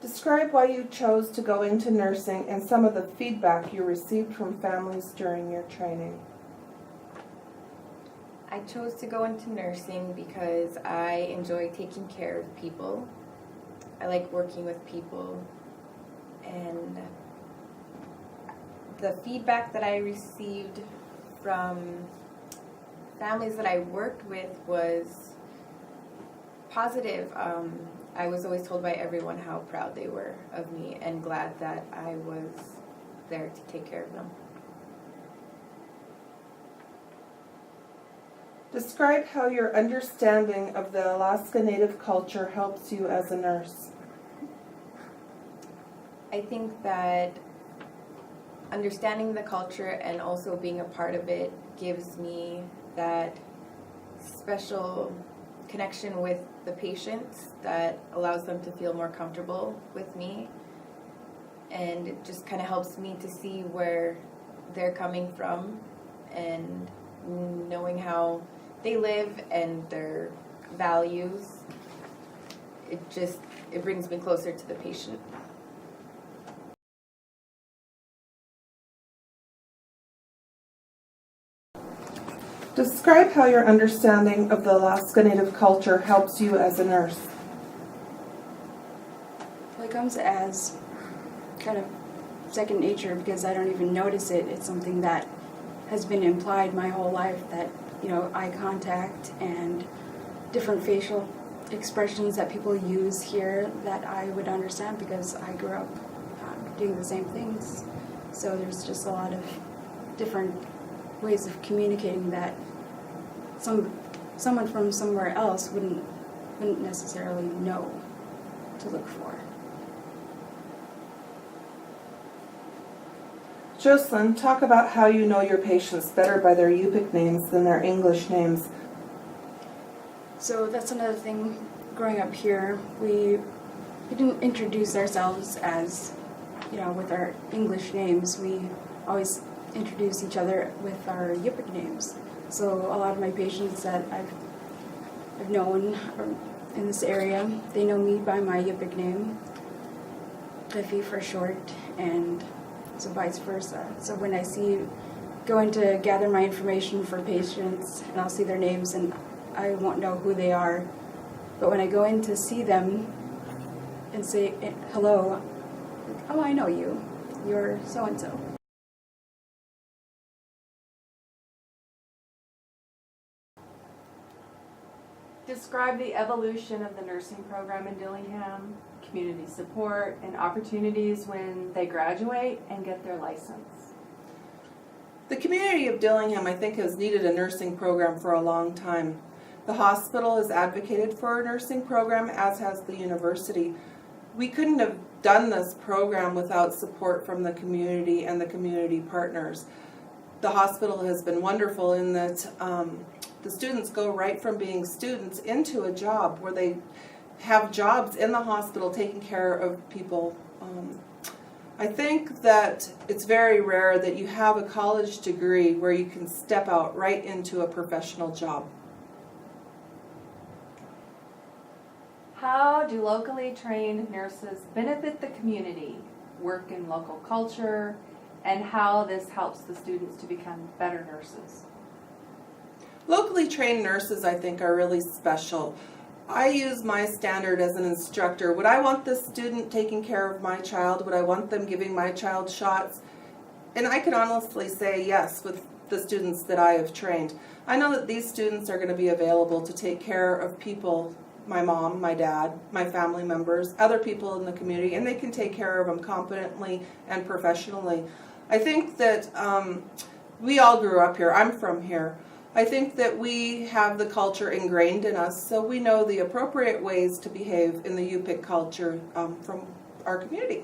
Describe why you chose to go into nursing and some of the feedback you received from families during your training. I chose to go into nursing because I enjoy taking care of people. I like working with people, and the feedback that I received from families that I worked with was positive. I was always told by everyone how proud they were of me and glad that I was there to take care of them. Describe how your understanding of the Alaska Native culture helps you as a nurse. I think that understanding the culture and also being a part of it gives me that special connection with the patients that allows them to feel more comfortable with me, and it just kind of helps me to see where they're coming from and knowing how they live and their values. It brings me closer to the patient. Describe how your understanding of the Alaska Native culture helps you as a nurse. Well, it comes as kind of second nature because I don't even notice it. It's something that has been implied my whole life, that, eye contact and different facial expressions that people use here that I would understand because I grew up doing the same things. So there's just a lot of different ways of communicating that someone from somewhere else wouldn't necessarily know to look for. Joclyn, talk about how you know your patients better by their Yupik names than their English names. So that's another thing. Growing up here, we didn't introduce ourselves as, with our English names. We always introduce each other with our Yupik names. So a lot of my patients that I've known in this area, they know me by my Yupik name, Cliffy for short, and so vice versa. So when I go in to gather my information for patients, and I'll see their names, and I won't know who they are. But when I go in to see them and say hello, oh, I know you. You're so-and-so. Describe the evolution of the nursing program in Dillingham, community support, and opportunities when they graduate and get their license. The community of Dillingham, I think, has needed a nursing program for a long time. The hospital has advocated for a nursing program, as has the university. We couldn't have done this program without support from the community and the community partners. The hospital has been wonderful in that the students go right from being students into a job where they have jobs in the hospital taking care of people. I think that it's very rare that you have a college degree where you can step out right into a professional job. How do locally trained nurses benefit the community, work in local culture, and how this helps the students to become better nurses? Locally trained nurses, I think, are really special. I use my standard as an instructor. Would I want this student taking care of my child? Would I want them giving my child shots? And I can honestly say yes with the students that I have trained. I know that these students are going to be available to take care of people, my mom, my dad, my family members, other people in the community, and they can take care of them competently and professionally. I think that we all grew up here. I'm from here. I think that we have the culture ingrained in us, so we know the appropriate ways to behave in the Yupik culture from our community.